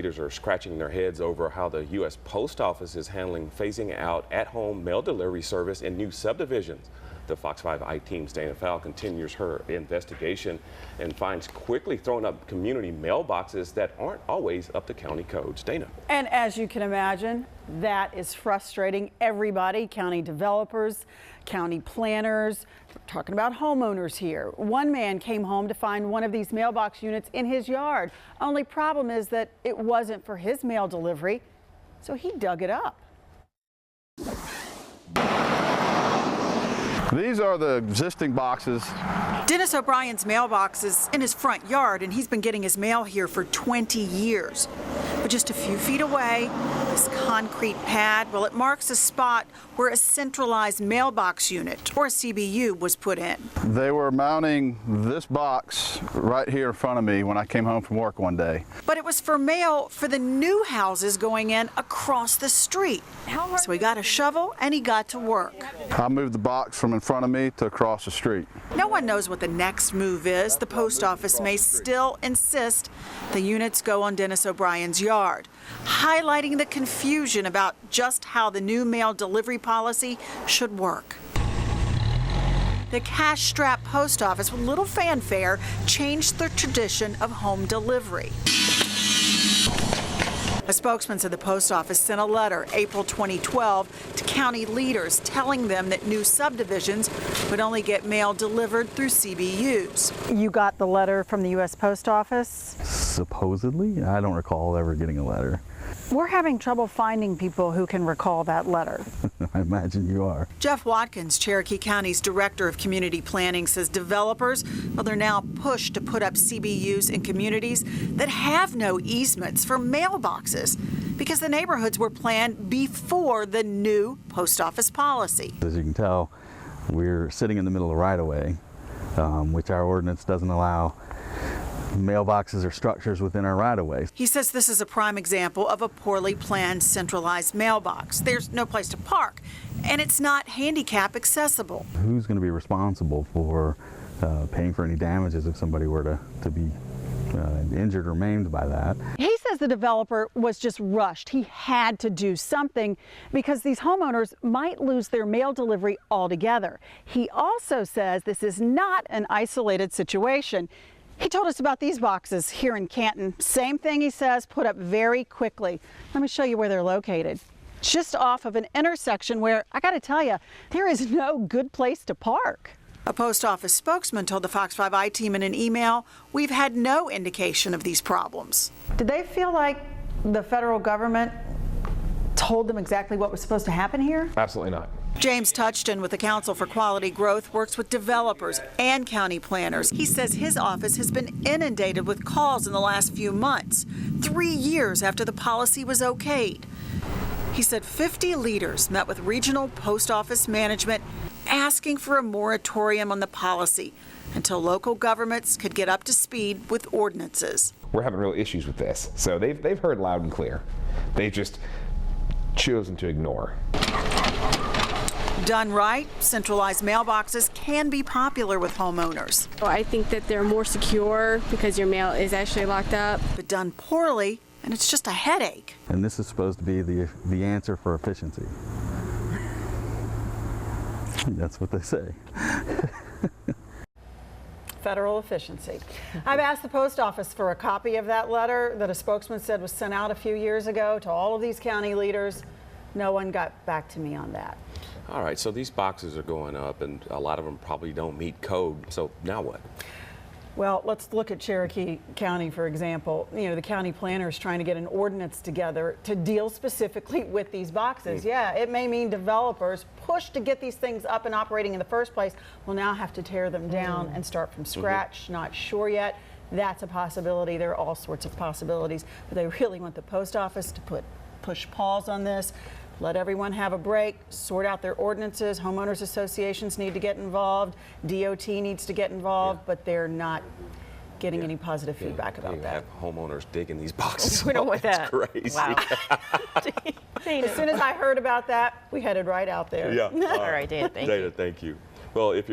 leaders are scratching their heads over how the U.S. Post Office is handling phasing out at-home mail delivery service in new subdivisions. The Fox 5 I-Team's Dana Fowle continues her investigation and finds quickly thrown up community mailboxes that aren't always up to county codes. Dana. And as you can imagine, that is frustrating everybody, county developers, county planners. We're talking about homeowners here. One man came home to find one of these mailbox units in his yard. Only problem is that it wasn't for his mail delivery, so he dug it up. These are the existing boxes. Dennis O'Brien's mailbox is in his front yard, and he's been getting his mail here for 20 years. But just a few feet away, this concrete pad, well, it marks a spot where a centralized mailbox unit, or a CBU, was put in. They were mounting this box right here in front of me when I came home from work one day. But it was for mail for the new houses going in across the street. So he got a shovel and he got to work. I moved the box from in front of me to across the street. No one knows what the next move is. The post office may still insist the units go on Dennis O'Brien's yard, highlighting the confusion about just how the new mail delivery policy should work. The cash-strapped post office, with little fanfare, changed the tradition of home delivery. A spokesman said the post office sent a letter April 2012 to county leaders telling them that new subdivisions would only get mail delivered through CBUs. You got the letter from the U.S. Post Office? Supposedly. I don't recall ever getting a letter. We're having trouble finding people who can recall that letter. I imagine you are. Jeff Watkins, Cherokee County's Director of Community Planning, says developers, well, they're now pushed to put up CBUs in communities that have no easements for mailboxes because the neighborhoods were planned before the new post office policy. As you can tell, we're sitting in the middle of right-of-way, which our ordinance doesn't allow mailboxes or structures within our right-of-way. He says this is a prime example of a poorly planned centralized mailbox. There's no place to park, and it's not handicap accessible. Who's going to be responsible for paying for any damages if somebody were to be injured or maimed by that? He says the developer was just rushed. He had to do something because these homeowners might lose their mail delivery altogether. He also says this is not an isolated situation. He told us about these boxes here in Canton. Same thing, he says, put up very quickly. Let me show you where they're located. Just off of an intersection where, I gotta tell you, there is no good place to park. A post office spokesman told the Fox 5 I-Team in an email, we've had no indication of these problems. Did they feel like the federal government told them exactly what was supposed to happen here? Absolutely not. James Touchton with the Council for Quality Growth works with developers and county planners. He says his office has been inundated with calls in the last few months, 3 years after the policy was okayed. He said 50 leaders met with regional post office management asking for a moratorium on the policy until local governments could get up to speed with ordinances. We're having real issues with this. So they've heard loud and clear. They've just chosen to ignore. Done right, centralized mailboxes can be popular with homeowners. I think that they're more secure because your mail is actually locked up. But done poorly, and it's just a headache. And this is supposed to be the answer for efficiency. That's what they say. Federal efficiency. I've asked the post office for a copy of that letter that a spokesman said was sent out a few years ago to all of these county leaders. No one got back to me on that. All right, so these boxes are going up, and a lot of them probably don't meet code. So now what? Well, let's look at Cherokee County, for example. You know, the county planner is trying to get an ordinance together to deal specifically with these boxes. Yeah, it may mean developers pushed to get these things up and operating in the first place will now have to tear them down and start from scratch. Not sure yet. That's a possibility. There are all sorts of possibilities, but they really want the post office to push pause on this. Let everyone have a break, sort out their ordinances. Homeowners associations need to get involved. DOT needs to get involved, but they're not getting any positive feedback about that. Have homeowners digging these boxes. We don't want that. It's crazy. Wow. As soon as I heard about that, we headed right out there. Yeah. All right, Dana, thank you. Dana, thank you. Well, if you're